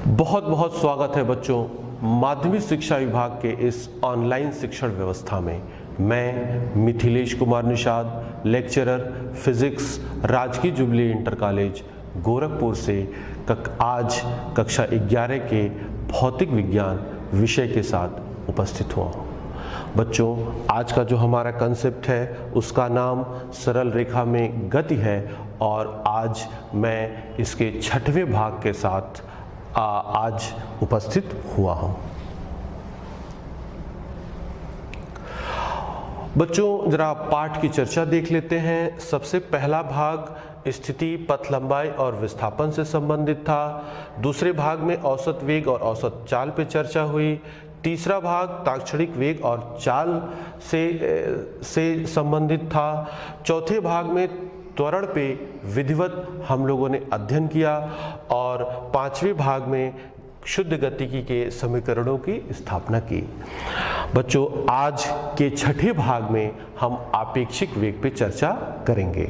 बहुत बहुत स्वागत है बच्चों माध्यमिक शिक्षा विभाग के इस ऑनलाइन शिक्षण व्यवस्था में। मैं मिथिलेश कुमार निषाद, लेक्चरर फिजिक्स, राजकीय जुबली इंटर कॉलेज गोरखपुर से आज कक्षा 11 के भौतिक विज्ञान विषय के साथ उपस्थित हुआ हूँ। बच्चों, आज का जो हमारा कंसेप्ट है उसका नाम सरल रेखा में गति है और आज मैं इसके 6वें भाग के साथ आज उपस्थित हुआ हूं। बच्चों, जरा पाठ की चर्चा देख लेते हैं। सबसे पहला भाग स्थिति, पथ लंबाई और विस्थापन से संबंधित था। दूसरे भाग में औसत वेग और औसत चाल पे चर्चा हुई। तीसरा भाग ताक्षणिक वेग और चाल से संबंधित था। चौथे भाग में त्वरण पे विधिवत हम लोगों ने अध्ययन किया और 5वें भाग में शुद्ध गतिकी के समीकरणों की स्थापना की। बच्चों, आज के 6ठे भाग में हम आपेक्षिक वेग पे चर्चा करेंगे।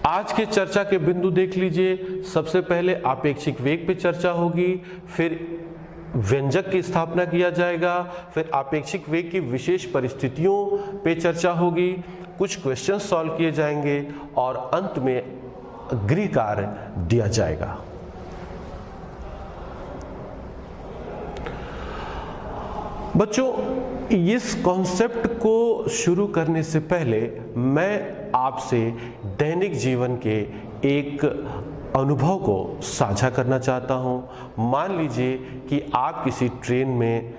आज के चर्चा के बिंदु देख लीजिए। सबसे पहले आपेक्षिक वेग पे चर्चा होगी, फिर व्यंजक की स्थापना किया जाएगा, फिर आपेक्षिक वेग की विशेष परिस्थितियों पे चर्चा होगी, कुछ क्वेश्चन सॉल्व किए जाएंगे और अंत में गृह कार्य दिया जाएगा। बच्चों, इस कॉन्सेप्ट को शुरू करने से पहले मैं आपसे दैनिक जीवन के एक अनुभव को साझा करना चाहता हूं। मान लीजिए कि आप किसी ट्रेन में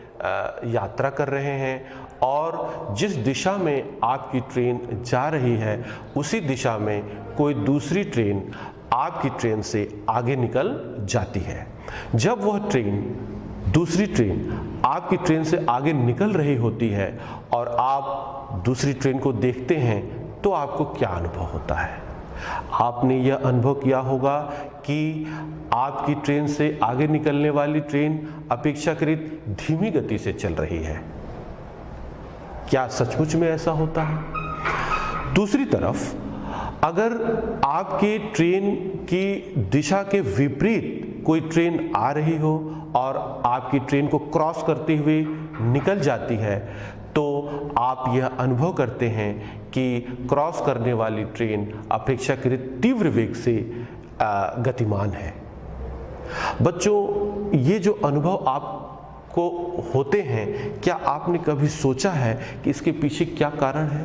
यात्रा कर रहे हैं और जिस दिशा में आपकी ट्रेन जा रही है उसी दिशा में कोई दूसरी ट्रेन आपकी ट्रेन से आगे निकल जाती है। जब वह दूसरी ट्रेन आपकी ट्रेन से आगे निकल रही होती है और आप दूसरी ट्रेन को देखते हैं तो आपको क्या अनुभव होता है? आपने यह अनुभव किया होगा कि आपकी ट्रेन से आगे निकलने वाली ट्रेन अपेक्षाकृत धीमी गति से चल रही है। क्या सचमुच में ऐसा होता है? दूसरी तरफ, अगर आपके ट्रेन की दिशा के विपरीत कोई ट्रेन आ रही हो और आपकी ट्रेन को क्रॉस करते हुए निकल जाती है तो आप यह अनुभव करते हैं कि क्रॉस करने वाली ट्रेन अपेक्षाकृत तीव्र वेग से गतिमान है। बच्चों, ये जो अनुभव आपको होते हैं, क्या आपने कभी सोचा है कि इसके पीछे क्या कारण है?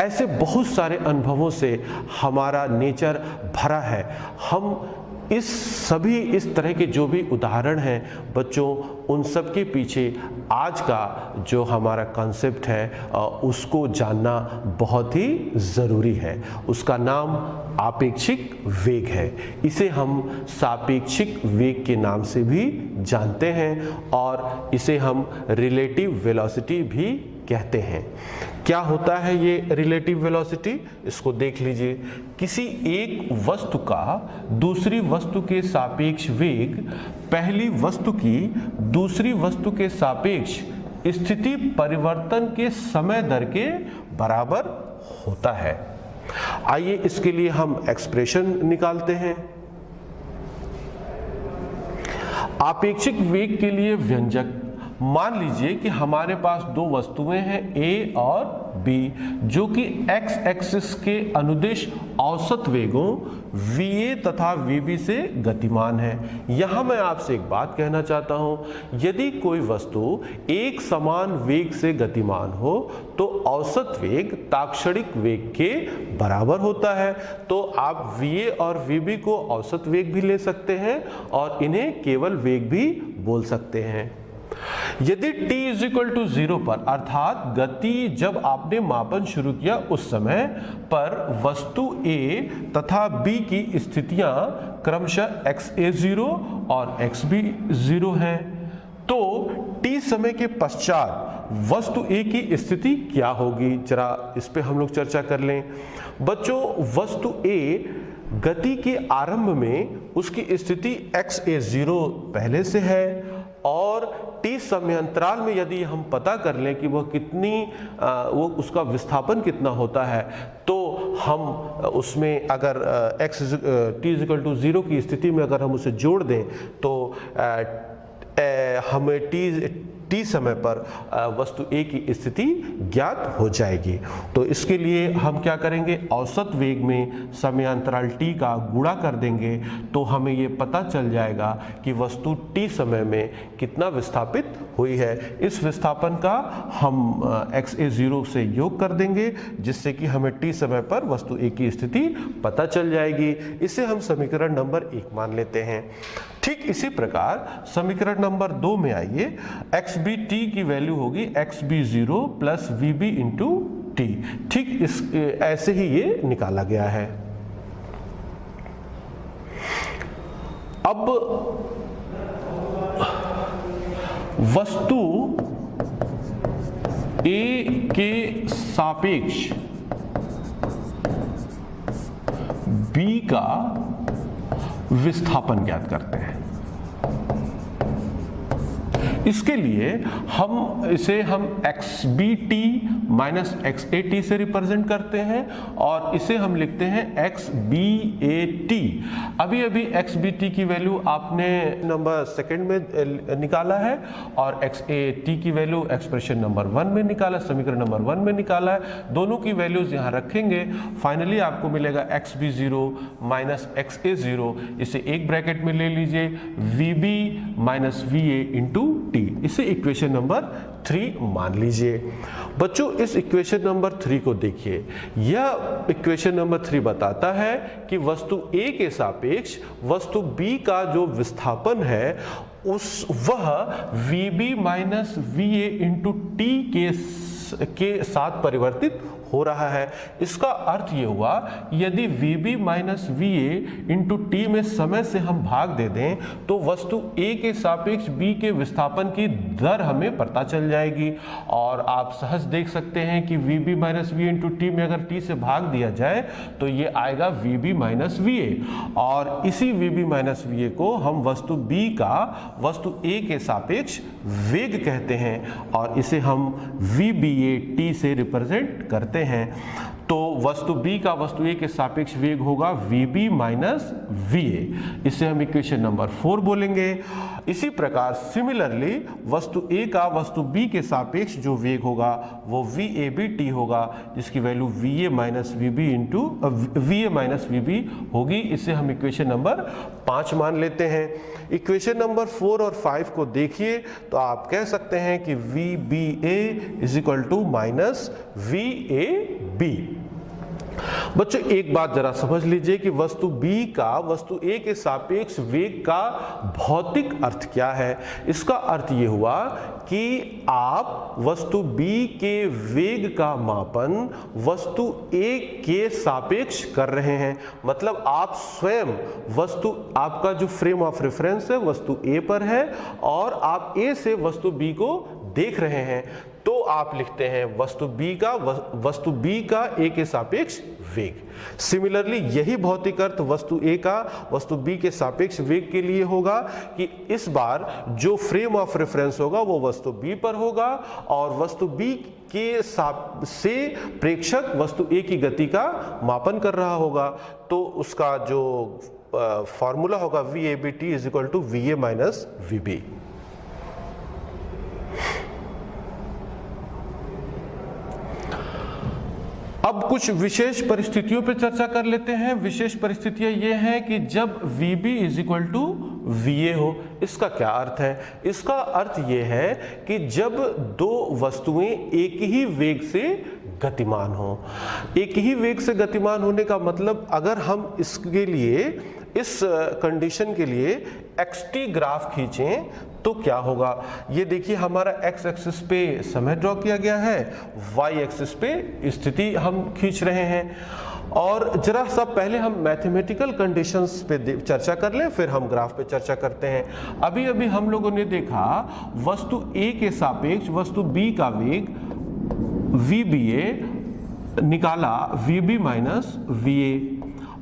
ऐसे बहुत सारे अनुभवों से हमारा नेचर भरा है। हम इस तरह के जो भी उदाहरण हैं बच्चों, उन सब के पीछे आज का जो हमारा कॉन्सेप्ट है उसको जानना बहुत ही ज़रूरी है। उसका नाम आपेक्षिक वेग है। इसे हम सापेक्षिक वेग के नाम से भी जानते हैं और इसे हम रिलेटिव वेलोसिटी भी कहते हैं। क्या होता है ये रिलेटिव वेलोसिटी? इसको देख लीजिए। किसी एक वस्तु का दूसरी वस्तु के सापेक्ष वेग पहली वस्तु की दूसरी वस्तु के सापेक्ष स्थिति परिवर्तन के समय दर के बराबर होता है। आइए इसके लिए हम एक्सप्रेशन निकालते हैं। आपेक्षिक वेग के लिए व्यंजक, मान लीजिए कि हमारे पास दो वस्तुएं हैं A और B जो कि x एक्सिस के अनुदिश औसत वेगों VA तथा VB से गतिमान है। यहां मैं आपसे एक बात कहना चाहता हूं, यदि कोई वस्तु एक समान वेग से गतिमान हो तो औसत वेग ताक्षणिक वेग के बराबर होता है। तो आप VA और VB को औसत वेग भी ले सकते हैं और इन्हें केवल वेग भी बोल सकते हैं। यदि t = 0 पर, अर्थात गति जब आपने मापन शुरू किया उस समय पर वस्तु A तथा B की स्थितियां क्रमशः xa0 और xb0 हैं, तो t समय के पश्चात वस्तु A की स्थिति क्या होगी? जरा इस पे हम लोग चर्चा कर लें। बच्चों, वस्तु A गति के आरंभ में उसकी स्थिति xa0 पहले से है और t समयांतराल में यदि हम पता कर लें कि वह कितनी वो उसका विस्थापन कितना होता है, तो हम उसमें अगर t=0 की स्थिति में अगर हम उसे जोड़ दें तो हमें t समय पर वस्तु A की स्थिति ज्ञात हो जाएगी। तो इसके लिए हम क्या करेंगे, औसत वेग में समयांतराल t का गुणा कर देंगे तो हमें ये पता चल जाएगा कि वस्तु t समय में कितना विस्थापित हुई है। इस विस्थापन का हम xa0 से योग कर देंगे जिससे कि हमें t समय पर वस्तु A की स्थिति पता चल जाएगी। इसे हम समीकरण नंबर 1 मान लेते हैं। ठीक इसी प्रकार समीकरण नंबर 2 में आइए, xbt की वैल्यू होगी xb0 plus vb into T. ठीक इस ऐसे ही ये निकाला गया है। अब वस्तु A के सापेक्ष B का विस्थापन ज्ञात करते हैं। इसके लिए हम इसे xbt माइनस xat से रिप्रेजेंट करते हैं और इसे हम लिखते हैं xbat। अभी xbt की वैल्यू आपने नंबर सेकंड में निकाला है और xat की वैल्यू एक्सप्रेशन नंबर 1 में निकाला, समीकरण नंबर 1 में निकाला है। दोनों की वैल्यूज यहाँ रखेंगे, फाइनली आपको मिलेगा xb0 माइनस xa0। इसे एक ब्रैकेट में ले लीजिए, vb minus va into T. इसे इक्वेशन नंबर 3 मान लीजिए। बच्चों इस इक्वेशन नंबर 3 को देखिए, यह इक्वेशन नंबर 3 बताता है कि वस्तु A के सापेक्ष वस्तु B का जो विस्थापन है वह VB minus VA into T के साथ परिवर्तित हो रहा है। इसका अर्थ ये हुआ, यदि VB minus VA into T में समय से हम भाग दे दें तो वस्तु A के सापेक्ष B के विस्थापन की दर हमें पता चल जाएगी। और आप सहज देख सकते हैं कि VB minus VA into T में अगर t से भाग दिया जाए तो ये आएगा VB माइनस VA, और इसी VB माइनस VA को हम वस्तु B का वस्तु A के सापेक्ष वेग कहते हैं और इसे हम VBA t से रिप्रेजेंट करते हैं। तो वस्तु B का वस्तु A के सापेक्ष वेग होगा VB माइनस VA। इसे हम इक्वेशन नंबर 4 बोलेंगे। इसी प्रकार सिमिलरली वस्तु A का वस्तु B के सापेक्ष जो वेग होगा वो VABT होगा, जिसकी value VA minus VB into VA minus VB होगी। इसे हम इक्वेशन नंबर 5 मान लेते हैं। इक्वेशन नंबर 4 और 5 को देखिए तो आप कह सकते हैं कि VBA is equal to minus VAB। बच्चों एक बात जरा समझ लीजिए कि वस्तु B का वस्तु A के सापेक्ष वेग का भौतिक अर्थ क्या है। इसका अर्थ ये हुआ कि आप वस्तु B के वेग का मापन वस्तु A के सापेक्ष कर रहे हैं। मतलब आप स्वयं वस्तु, आपका जो फ्रेम ऑफ रेफरेंस है वस्तु A पर है और आप A से वस्तु B को देख रहे हैं, तो आप लिखते हैं वस्तु B का A के सापेक्ष वेग। सिमिलरली यही भौतिक अर्थ वस्तु A का वस्तु B के सापेक्ष वेग के लिए होगा कि इस बार जो फ्रेम ऑफ रेफरेंस होगा वो वस्तु B पर होगा और वस्तु B के से प्रेक्षक वस्तु A की गति का मापन कर रहा होगा। तो उसका जो फॉर्मूला होगा VABT is equal to VA minus VB। अब कुछ विशेष परिस्थितियों पर चर्चा कर लेते हैं। विशेष परिस्थितियां ये हैं कि जब VB is equal to VA हो। इसका क्या अर्थ है? इसका अर्थ ये है कि जब दो वस्तुएं एक ही वेग से गतिमान हो। एक ही वेग से गतिमान होने का मतलब, अगर हम इसके लिए इस कंडीशन के लिए xt ग्राफ खींचें तो क्या होगा? ये देखिए हमारा x एक्सिस पे समय ड्रॉ किया गया है, y एक्सिस पे स्थिति हम खींच रहे हैं। और जरा सा पहले हम मैथमेटिकल कंडीशंस पे चर्चा कर लें, फिर हम ग्राफ पे चर्चा करते हैं। अभी अभी हम लोगों ने देखा वस्तु A के सापेक्ष वस्तु B का वेग VBA निकाला VB माइनस VA,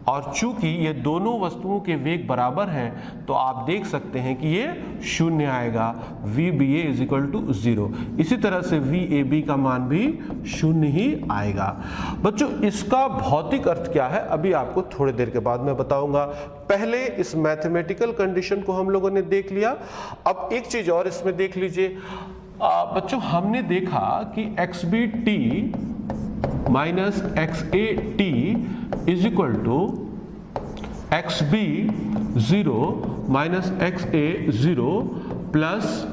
और चूंकि ये दोनों वस्तुओं के वेग बराबर हैं तो आप देख सकते हैं कि ये शून्य आएगा, VBA इज इक्वल टू 0। इसी तरह से VAB का मान भी शून्य ही आएगा। बच्चों इसका भौतिक अर्थ क्या है अभी आपको थोड़ी देर के बाद मैं बताऊंगा। पहले इस मैथमेटिकल कंडीशन को हम लोगों ने देख लिया। अब एक चीज और इसमें देख लीजिए बच्चों, हमने देखा कि XBT minus XAT is equal to XB0 minus XA0 plus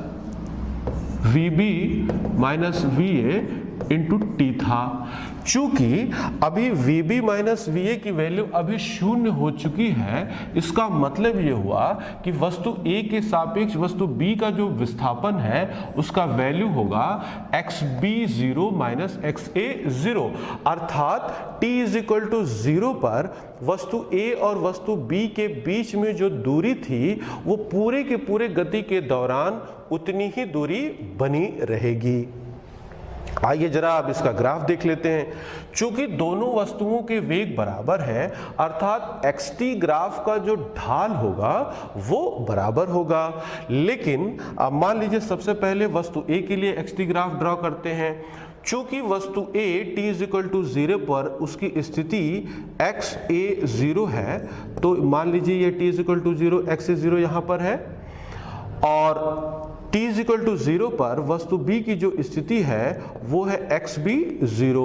VB minus VA into T था। चूंकि अभी VB माइनस VA की वैल्यू अभी शून्य हो चुकी है, इसका मतलब ये हुआ कि वस्तु A के सापेक्ष वस्तु B का जो विस्थापन है उसका वैल्यू होगा XB0 माइनस XA0, अर्थात T इज इक्वल टू 0 पर वस्तु A और वस्तु B के बीच में जो दूरी थी वो पूरे के पूरे गति के दौरान उतनी ही दूरी बनी रहेगी। आइए जरा आप इसका ग्राफ देख लेते हैं। चूंकि दोनों वस्तुओं के वेग बराबर है अर्थात xt ग्राफ का जो ढाल होगा वो बराबर होगा। लेकिन अब मान लीजिए सबसे पहले वस्तु A के लिए xt ग्राफ ड्रॉ करते हैं। चूंकि वस्तु A t is equal to 0 पर उसकी स्थिति XA0 है तो मान लीजिए ये t is equal to 0, XA0 यहाँ पर है, और t इज इक्वल टू 0 पर वस्तु B की जो स्थिति है वो है XB0।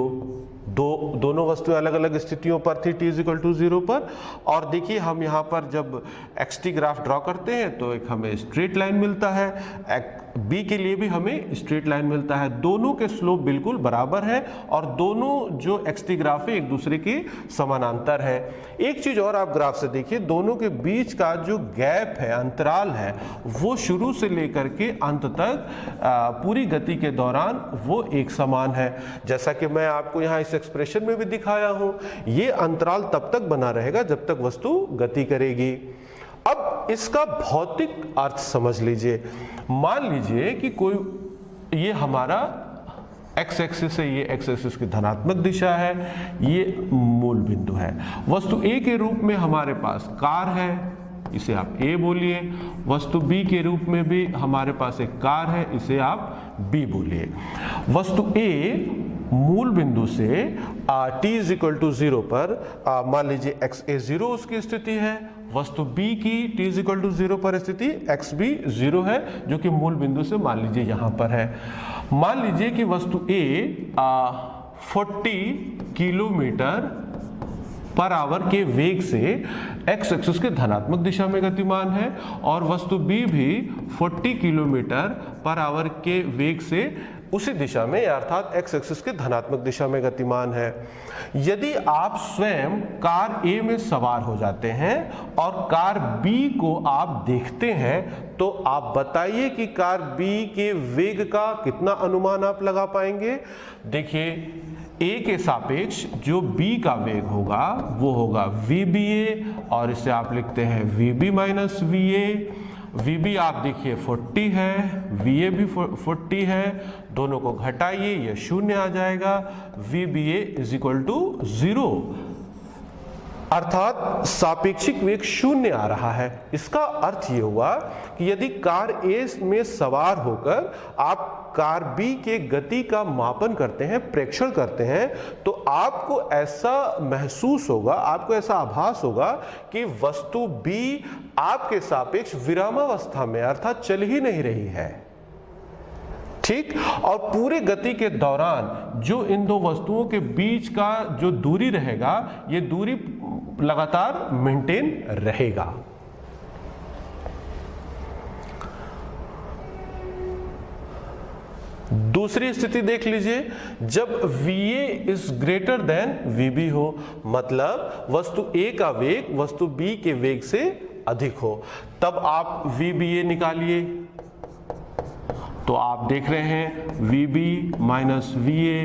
दोनों वस्तुएं अलग अलग स्थितियों पर थी t इज इक्वल टू 0 पर। और देखिए हम यहाँ पर जब xt ग्राफ ड्रॉ करते हैं तो एक हमें स्ट्रेट लाइन मिलता है, B के लिए भी हमें स्ट्रेट लाइन मिलता है। दोनों के स्लोप बिल्कुल बराबर है और दोनों जो xt ग्राफ है एक दूसरे के समानांतर है। एक चीज और आप ग्राफ से देखिए, दोनों के बीच का जो गैप है, अंतराल है, वो शुरू से लेकर के अंत तक पूरी गति के दौरान वो एक समान है। जैसा कि मैं आपको यहाँ इस एक्सप्रेशन में भी दिखाया हूं, ये अंतराल तब तक बना रहेगा जब तक वस्तु गति करेगी। अब इसका भौतिक अर्थ समझ लीजिए। मान लीजिए कि कोई, ये हमारा x एक्सिस है, ये x एक्सिस की धनात्मक दिशा है, ये मूल बिंदु है। वस्तु A के रूप में हमारे पास कार है, इसे आप A बोलिए। वस्तु B के रूप में भी हमारे पास एक कार है, इसे आप B बोलिए। वस्तु A मूल बिंदु से t इज इक्वल टू 0 पर मान लीजिए XA0 उसकी स्थिति है, वस्तु B की t इज इक्वल टू 0 पर स्थिति XB0 है जो कि मूल बिंदु से मान लीजिए यहाँ पर है। मान लीजिए कि वस्तु A 40 किलोमीटर पर आवर के वेग से x एक्सिस के धनात्मक दिशा में गतिमान है और वस्तु B भी 40 किलोमीटर पर आवर के वेग से उसी दिशा में अर्थात x एक्सिस के धनात्मक दिशा में गतिमान है। यदि आप स्वयं कार A में सवार हो जाते हैं और कार B को आप देखते हैं तो आप बताइए कि कार B के वेग का कितना अनुमान आप लगा पाएंगे। देखिए A के सापेक्ष जो B का वेग होगा वो होगा VBA और इसे आप लिखते हैं VB माइनस VA। VB आप देखिए 40 है, VA भी 40 है, दोनों को घटाइए ये शून्य आ जाएगा। VBA इज इक्वल टू 0 अर्थात सापेक्षिक वेग शून्य आ रहा है। इसका अर्थ ये हुआ कि यदि कार A में सवार होकर आप कार B के गति का मापन करते हैं, प्रेक्षण करते हैं, तो आपको ऐसा महसूस होगा, आपको ऐसा आभास होगा कि वस्तु B आपके सापेक्ष विरामावस्था में अर्थात चल ही नहीं रही है। ठीक, और पूरे गति के दौरान जो इन दो वस्तुओं के बीच का जो दूरी रहेगा, ये दूरी लगातार मेंटेन रहेगा। दूसरी स्थिति देख लीजिए, जब VA is greater than VB हो, मतलब वस्तु A का वेग वस्तु B के वेग से अधिक हो, तब आप VBA निकालिए। तो आप देख रहे हैं VB माइनस VA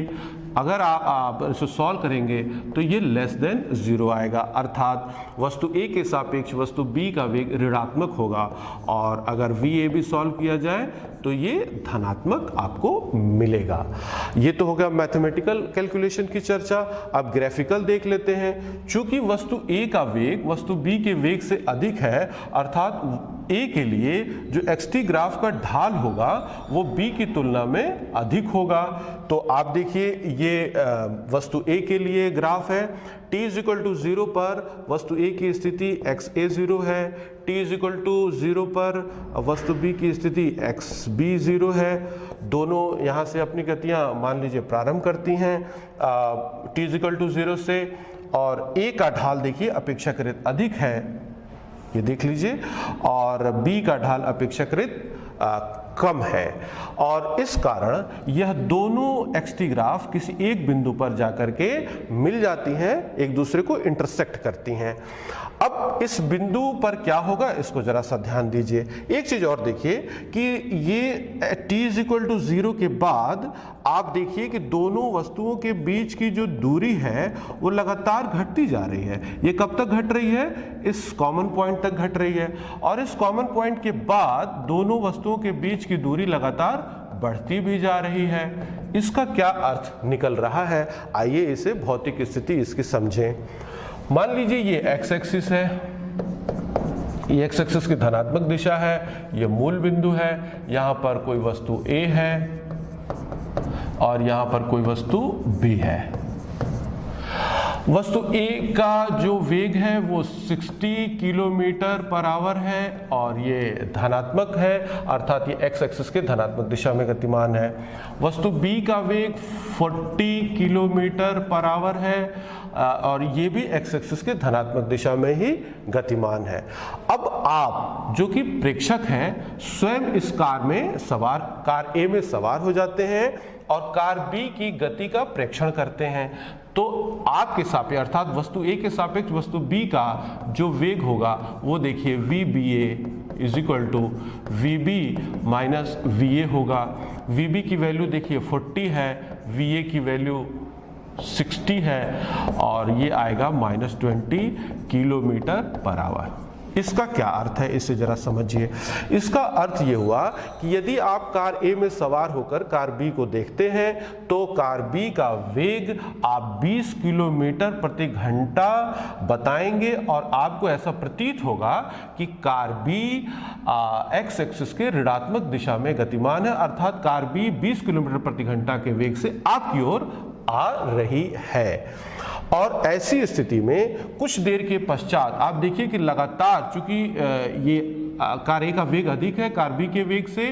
अगर आप इसे सॉल्व करेंगे तो ये लेस देन 0 आएगा, अर्थात वस्तु A के सापेक्ष वस्तु B का वेग ऋणात्मक होगा। और अगर VA सॉल्व किया जाए तो ये धनात्मक आपको मिलेगा। ये तो हो गया मैथमेटिकल कैलकुलेशन की चर्चा। अब ग्राफिकल देख लेते हैं। चूंकि वस्तु A का वेग वस्तु B के वेग से अधिक है, अर्थात A के लिए जो xt ग्राफ का ढाल होगा वो B की तुलना में अधिक होगा। तो आप देखिए ये वस्तु A के लिए ग्राफ है। t = 0 पर वस्तु A की स्थिति xa0 है, t = 0 पर वस्तु B की स्थिति xb0 है। दोनों यहाँ से अपनी गतियाँ मान लीजिए प्रारंभ करती हैं t = 0 से, और A का ढाल देखिए अपेक्षाकृत अधिक है, ये देख लीजिए, और B का ढाल अपेक्षाकृत कम है। और इस कारण यह दोनों xt ग्राफ किसी एक बिंदु पर जाकर के मिल जाती हैं, एक दूसरे को इंटरसेक्ट करती हैं। अब इस बिंदु पर क्या होगा, इसको जरा सा ध्यान दीजिए। एक चीज और देखिए कि ये t = 0 के बाद आप देखिए कि दोनों वस्तुओं के बीच की जो दूरी है वो लगातार घटती जा रही है। ये कब तक घट रही है, इस कॉमन पॉइंट तक घट रही है, और इस कॉमन पॉइंट के बाद दोनों वस्तुओं के बीच की दूरी लगातार बढ़ती भी जा रही है। इसका क्या अर्थ निकल रहा है, आइए इसे भौतिक स्थिति इसकी समझें। मान लीजिए ये x एक्सिस है, ये x एक्सिस की धनात्मक दिशा है, ये मूल बिंदु है, यहाँ पर कोई वस्तु A है और यहाँ पर कोई वस्तु B है। वस्तु A का जो वेग है वो 60 किलोमीटर/आवर है और ये धनात्मक है, अर्थात ये x एक्सिस के धनात्मक दिशा में गतिमान है। वस्तु B का वेग 40 किलोमीटर/आवर है और ये भी x एक्सिस के धनात्मक दिशा में ही गतिमान है। अब आप जो कि प्रेक्षक हैं स्वयं इस कार A में सवार हो जाते हैं और कार B की गति का प्रेक्षण करते हैं। तो आपके सापेक्ष अर्थात वस्तु A के सापेक्ष वस्तु B का जो वेग होगा वो देखिए VBA = VB - VA होगा। VB की वैल्यू देखिए 40 है, VA की वैल्यू 60 है और ये आएगा -20 किलोमीटर/आवर। इसका क्या अर्थ है, इसे जरा समझिए। इसका अर्थ ये हुआ कि यदि आप कार A में सवार होकर कार B को देखते हैं तो कार B का वेग आप 20 किलोमीटर/घंटा बताएंगे और आपको ऐसा प्रतीत होगा कि कार B x एक्सिस के ऋणात्मक दिशा में गतिमान है, अर्थात कार B 20 किलोमीटर/घंटा के वेग से आपकी ओर आ रही है। और ऐसी स्थिति में कुछ देर के पश्चात आप देखिए कि लगातार, चूंकि ये कार A का वेग अधिक है कार B के वेग से,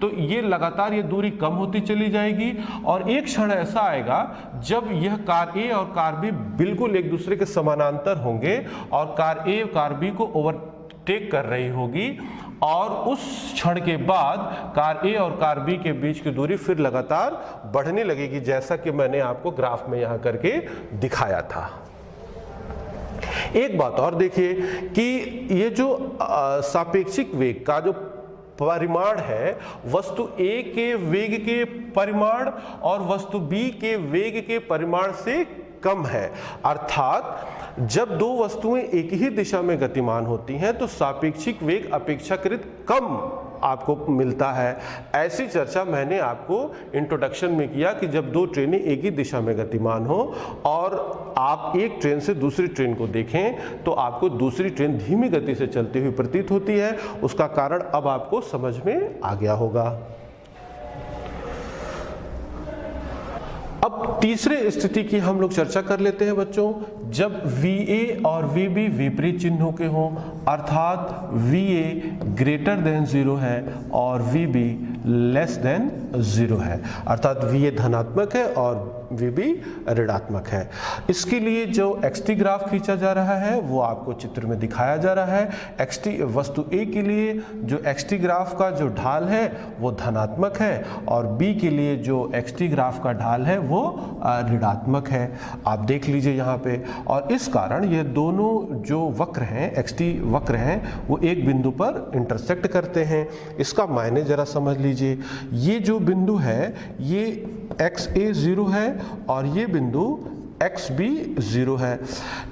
तो ये लगातार ये दूरी कम होती चली जाएगी और एक क्षण ऐसा आएगा जब यह कार A और कार B बिल्कुल एक दूसरे के समानांतर होंगे और कार A कार B को ओवरटेक कर रही होगी, और उस क्षण के बाद कार A और कार B के बीच की दूरी फिर लगातार बढ़ने लगेगी, जैसा कि मैंने आपको ग्राफ में यहां करके दिखाया था। एक बात और देखिए कि ये जो सापेक्षिक वेग का जो परिमाण है वस्तु A के वेग के परिमाण और वस्तु B के वेग के परिमाण से कम है, अर्थात जब दो वस्तुएं एक ही दिशा में गतिमान होती हैं तो सापेक्षिक वेग अपेक्षाकृत कम आपको मिलता है। ऐसी चर्चा मैंने आपको इंट्रोडक्शन में किया कि जब दो ट्रेनें एक ही दिशा में गतिमान हो और आप एक ट्रेन से दूसरी ट्रेन को देखें तो आपको दूसरी ट्रेन धीमी गति से चलती हुई प्रतीत होती है। उसका कारण अब आपको समझ में आ गया होगा। अब तीसरे स्थिति की हम लोग चर्चा कर लेते हैं बच्चों, जब VA और VB विपरीत चिन्हों के हों, अर्थात VA ग्रेटर देन 0 है और VB लेस देन 0 है, अर्थात VA धनात्मक है और VB ऋणात्मक है। इसके लिए जो xt ग्राफ खींचा जा रहा है वो आपको चित्र में दिखाया जा रहा है। xt वस्तु A के लिए जो xt ग्राफ का जो ढाल है वो धनात्मक है और B के लिए जो xt ग्राफ का ढाल है वो ऋणात्मक है। आप देख लीजिए यहाँ पे, और इस कारण ये दोनों जो वक्र हैं xt वक्र हैं वो एक बिंदु पर इंटरसेक्ट करते हैं। इसका मायने जरा समझ लीजिए, ये जो बिंदु है ये एक्स ए 0 है और ये बिंदु एक्स बी 0 है।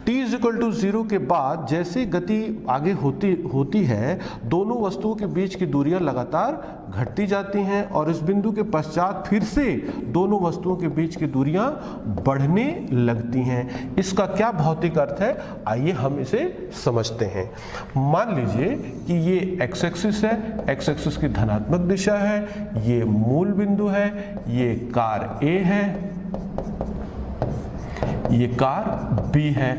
t इक्वल टू 0 के बाद जैसे गति आगे होती है दोनों वस्तुओं के बीच की दूरियां लगातार घटती जाती हैं और इस बिंदु के पश्चात फिर से दोनों वस्तुओं के बीच की दूरियां बढ़ने लगती हैं। इसका क्या भौतिक अर्थ है, आइए हम इसे समझते हैं। मान लीजिए कि ये एक्स एक्सिस है, एक्स एक्सिस की धनात्मक दिशा है, ये मूल बिंदु है, ये कार ए है, ये कार बी है।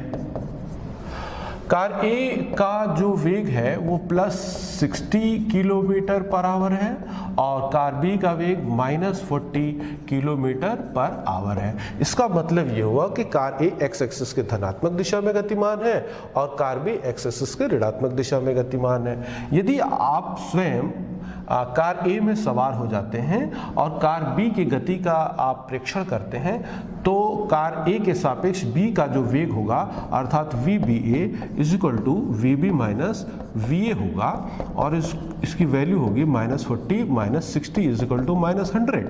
कार ए का जो वेग है वो +60 किलोमीटर पर आवर है और कार बी का वेग -40 किलोमीटर पर आवर है। इसका मतलब ये हुआ कि कार ए एक्स एक्सिस के धनात्मक दिशा में गतिमान है और कार बी एक्स एक्सिस के ऋणात्मक दिशा में गतिमान है। यदि आप स्वयं कार ए में सवार हो जाते हैं और कार बी की गति का आप प्रेक्षण करते हैं तो कार ए के सापेक्ष बी का जो वेग होगा अर्थात V B A is equal to V B minus V A होगा और इसकी वैल्यू होगी -40 -60 इज इक्वल टू -100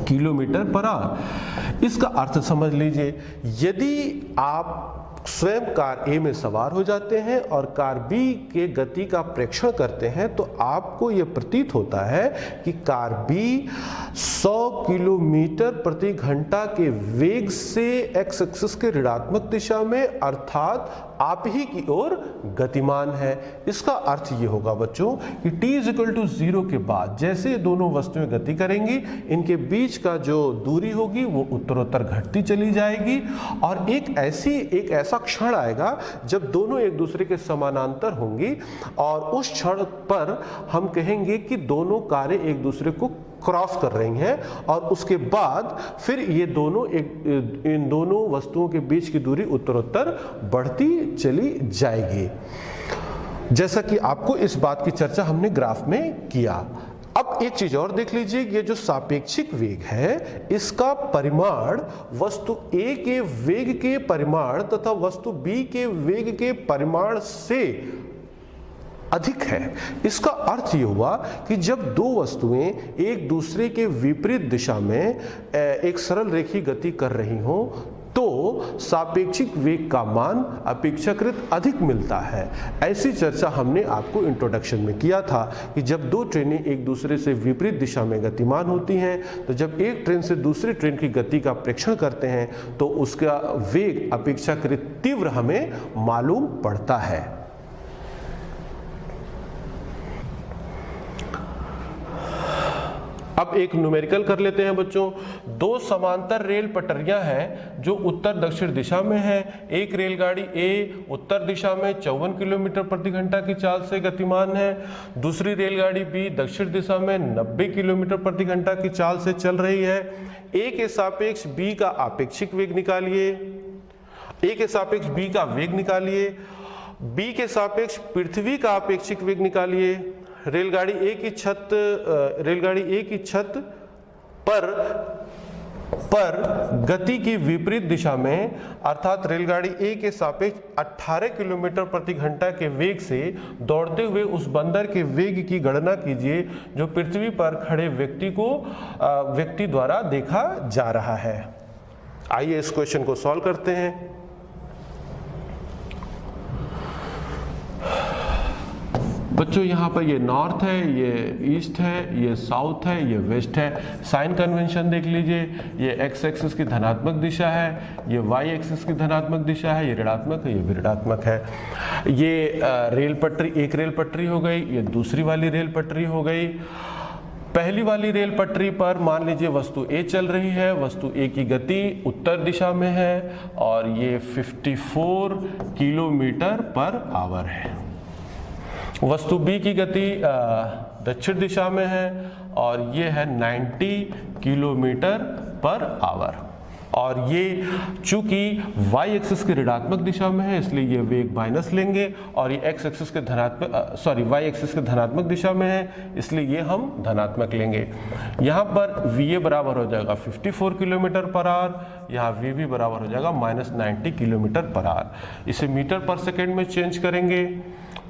किलोमीटर पर आवर। इसका अर्थ समझ लीजिए, यदि आप स्वयं कार ए में सवार हो जाते हैं और कार बी के गति का प्रेक्षण करते हैं तो आपको यह प्रतीत होता है कि कार बी 100 किलोमीटर प्रति घंटा के वेग से एक्स एक्सिस के ऋणात्मक दिशा में अर्थात आप ही की ओर गतिमान है। इसका अर्थ ये होगा बच्चों कि t इज इक्वल टू 0 के बाद जैसे दोनों वस्तुएं गति करेंगी इनके बीच का जो दूरी होगी वो उत्तरोत्तर घटती चली जाएगी और एक ऐसा क्षण आएगा जब दोनों एक दूसरे के समानांतर होंगी और उस क्षण पर हम कहेंगे कि दोनों कारें एक दूसरे को क्रॉस कर रही हैं और उसके बाद फिर ये दोनों इन दोनों वस्तुओं के बीच की दूरी उत्तरोत्तर बढ़ती चली जाएगी, जैसा कि आपको इस बात की चर्चा हमने ग्राफ में किया। अब एक चीज और देख लीजिए, ये जो सापेक्षिक वेग है इसका परिमाण वस्तु A के वेग के परिमाण तथा वस्तु B के वेग के परिमाण से अधिक है। इसका अर्थ ये हुआ कि जब दो वस्तुएं एक दूसरे के विपरीत दिशा में एक सरल रेखीय गति कर रही हों तो सापेक्षिक वेग का मान अपेक्षाकृत अधिक मिलता है। ऐसी चर्चा हमने आपको इंट्रोडक्शन में किया था कि जब दो ट्रेनें एक दूसरे से विपरीत दिशा में गतिमान होती हैं तो जब एक ट्रेन से दूसरी ट्रेन की गति का प्रेक्षण करते हैं तो उसका वेग अपेक्षाकृत तीव्र हमें मालूम पड़ता है। अब एक न्यूमेरिकल कर लेते हैं बच्चों। दो समांतर रेल पटरियां हैं जो उत्तर दक्षिण दिशा में हैं। एक रेलगाड़ी ए उत्तर दिशा में 54 किलोमीटर प्रति घंटा की चाल से गतिमान है, दूसरी रेलगाड़ी बी दक्षिण दिशा में 90 किलोमीटर प्रति घंटा की चाल से चल रही है। ए के सापेक्ष बी का आपेक्षिक वेग निकालिए, ए के सापेक्ष बी का वेग निकालिए, बी के सापेक्ष पृथ्वी का आपेक्षिक वेग निकालिए। रेलगाड़ी ए की छत पर गति की विपरीत दिशा में अर्थात रेलगाड़ी ए के सापेक्ष 18 किलोमीटर प्रति घंटा के वेग से दौड़ते हुए उस बंदर के वेग की गणना कीजिए जो पृथ्वी पर खड़े व्यक्ति द्वारा देखा जा रहा है। आइए इस क्वेश्चन को सॉल्व करते हैं। बच्चों यहाँ पर ये नॉर्थ है, ये ईस्ट है, ये साउथ है, ये वेस्ट है। साइन कन्वेंशन देख लीजिए, ये एक्स एक्सिस की धनात्मक दिशा है, ये वाई एक्सिस की धनात्मक दिशा है, ये ऋणात्मक है, ये भी ऋणात्मक है। ये रेल पटरी, एक रेल पटरी हो गई, ये दूसरी वाली रेल पटरी हो गई। पहली वाली रेल पटरी पर मान लीजिए वस्तु ए चल रही है, वस्तु ए की गति उत्तर दिशा में है और ये 54 किलोमीटर पर आवर है। वस्तु बी की गति दक्षिण दिशा में है और ये है 90 किलोमीटर पर आवर और ये चूंकि y एक्सिस की ऋणात्मक दिशा में है इसलिए ये वेग माइनस लेंगे और ये x एक्सिस के y एक्सिस के धनात्मक दिशा में है इसलिए ये हम धनात्मक लेंगे। यहाँ पर va बराबर हो जाएगा 54 किलोमीटर पर आवर, यहाँ vb बराबर हो जाएगा -90 किलोमीटर पर आवर। इसे मीटर पर सेकेंड में चेंज करेंगे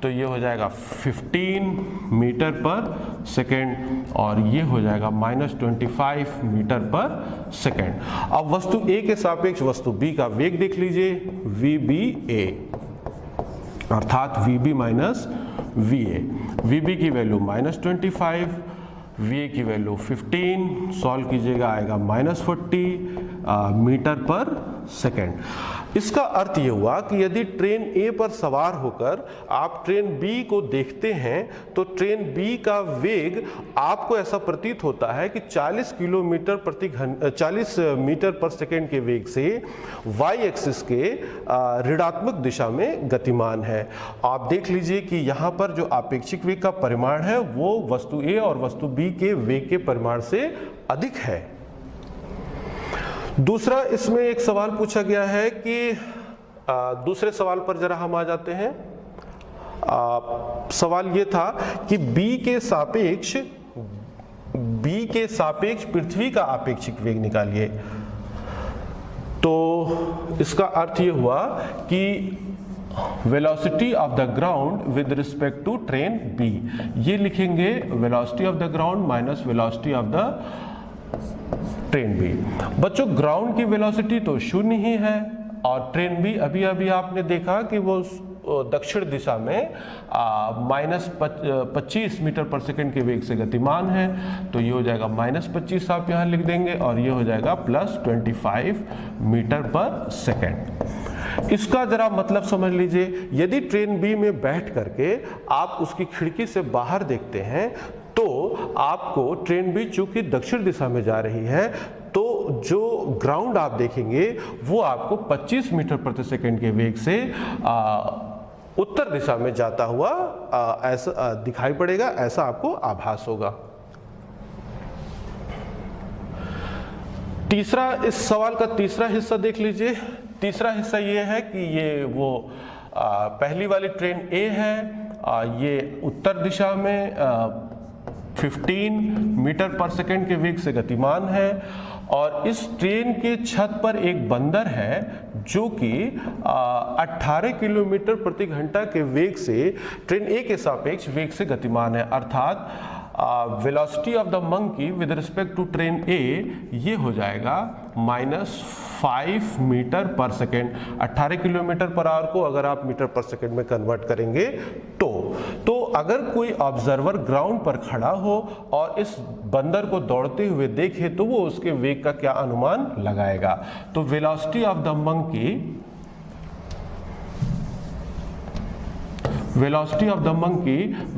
तो ये हो जाएगा 15 मीटर पर सेकेंड और ये हो जाएगा -25 मीटर पर सेकेंड। अब वस्तु A के सापेक्ष वस्तु B का वेग देख लीजिए, VBA अर्थात VB माइनस VA। VB की वैल्यू -25, VA की वैल्यू 15, सॉल्व कीजिएगा आएगा -40 मीटर पर सेकेंड। इसका अर्थ ये हुआ कि यदि ट्रेन A पर सवार होकर आप ट्रेन B को देखते हैं तो ट्रेन B का वेग आपको ऐसा प्रतीत होता है कि 40 मीटर पर सेकेंड के वेग से y एक्सिस के ऋणात्मक दिशा में गतिमान है। आप देख लीजिए कि यहाँ पर जो आपेक्षिक वेग का परिमाण है वो वस्तु A और वस्तु B के वेग के परिमाण से अधिक है। दूसरा इसमें एक सवाल पूछा गया है कि दूसरे सवाल पर जरा हम आ जाते हैं। सवाल ये था कि B के सापेक्ष पृथ्वी का आपेक्षिक वेग निकालिए। तो इसका अर्थ ये हुआ कि velocity of the ground with respect to train B, ये लिखेंगे velocity of the ground minus velocity of the train B। बच्चों ग्राउंड की वेलोसिटी तो 0 ही है और ट्रेन B अभी आपने देखा कि वो दक्षिण दिशा में -25 मीटर पर सेकेंड के वेग से गतिमान है। तो ये हो जाएगा -25 आप यहाँ लिख देंगे और ये हो जाएगा +25 मीटर पर सेकेंड। इसका जरा मतलब समझ लीजिए, यदि ट्रेन B में बैठ करके आप उसकी खिड़की से बाहर देखते हैं तो आपको ट्रेन B चूंकि दक्षिण दिशा में जा रही है तो जो ग्राउंड आप देखेंगे वो आपको 25 मीटर प्रति सेकेंड के वेग से उत्तर दिशा में जाता हुआ ऐसा दिखाई पड़ेगा, ऐसा आपको आभास होगा। तीसरा, इस सवाल का तीसरा हिस्सा देख लीजिए। तीसरा हिस्सा ये है कि ये वो पहली वाली ट्रेन A है, ये उत्तर दिशा में 15 मीटर पर सेकेंड के वेग से गतिमान है और इस ट्रेन के छत पर एक बंदर है जो कि 18 किलोमीटर प्रति घंटा के वेग से ट्रेन A के सापेक्ष वेग से गतिमान है। अर्थात velocity of the monkey with respect to train A ये हो जाएगा -5 मीटर पर सेकेंड। 18 किलोमीटर पर आवर को अगर आप मीटर पर सेकेंड में कन्वर्ट करेंगे तो अगर कोई ऑब्जर्वर ग्राउंड पर खड़ा हो और इस बंदर को दौड़ते हुए देखे तो वो उसके वेग का क्या अनुमान लगाएगा। तो velocity of the monkey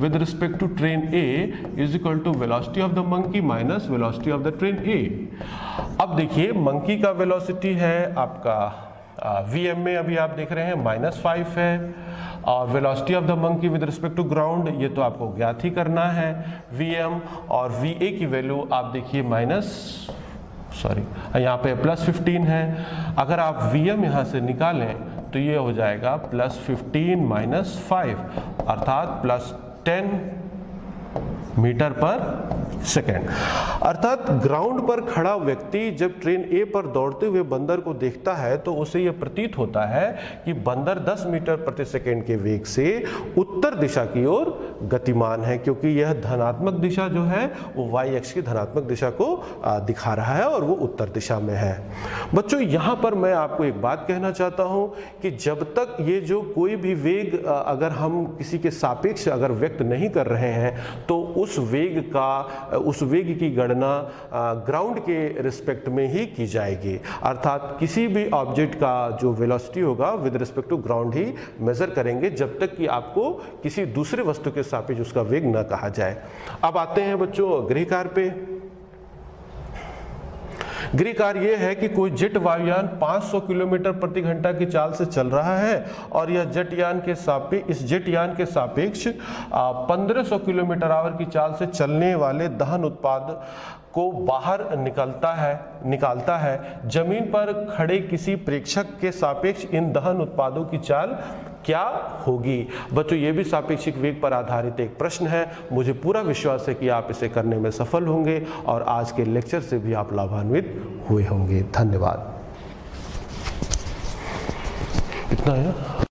with respect to train A is equal to velocity of the monkey minus velocity of the train A। अब देखिए मंकी का वेलोसिटी है आपका Vm में अभी आप देख रहे हैं -5 है और velocity of the monkey with respect to ground ये तो आपको ज्ञात ही करना है Vm, और Va की वैल्यू आप देखिए यहाँ पे +15 है। अगर आप Vm यहाँ से निकालें तो ये हो जाएगा +15 - 5 अर्थात +10 मीटर पर सेकेंड। अर्थात ग्राउंड पर खड़ा व्यक्ति जब ट्रेन A पर दौड़ते हुए बंदर को देखता है तो उसे यह प्रतीत होता है कि बंदर 10 मीटर प्रति सेकेंड के वेग से उत्तर दिशा की ओर गतिमान है, क्योंकि यह धनात्मक दिशा जो है वो y अक्ष की धनात्मक दिशा को दिखा रहा है और वो उत्तर दिशा में है। बच्चों यहाँ पर मैं आपको एक बात कहना चाहता हूँ कि जब तक ये जो कोई भी वेग अगर हम किसी के सापेक्ष अगर व्यक्त नहीं कर रहे हैं तो उस वेग की गणना ग्राउंड के रिस्पेक्ट में ही की जाएगी। अर्थात किसी भी ऑब्जेक्ट का जो वेलोसिटी होगा विद रिस्पेक्ट टू ग्राउंड ही मेजर करेंगे जब तक कि आपको किसी दूसरे वस्तु के सापेक्ष उसका वेग न कहा जाए। अब आते हैं बच्चों गृह कार्य पे। गृह कार्य यह है कि कोई जेट वायुयान 500 किलोमीटर प्रति घंटा की चाल से चल रहा है और यह इस जेट यान के सापेक्ष 1500 किलोमीटर आवर की चाल से चलने वाले दहन उत्पाद को बाहर निकालता है। जमीन पर खड़े किसी प्रेक्षक के सापेक्ष इन दहन उत्पादों की चाल क्या होगी। बच्चों ये भी सापेक्षिक वेग पर आधारित एक प्रश्न है। मुझे पूरा विश्वास है कि आप इसे करने में सफल होंगे और आज के लेक्चर से भी आप लाभान्वित हुए होंगे। धन्यवाद। इतना है।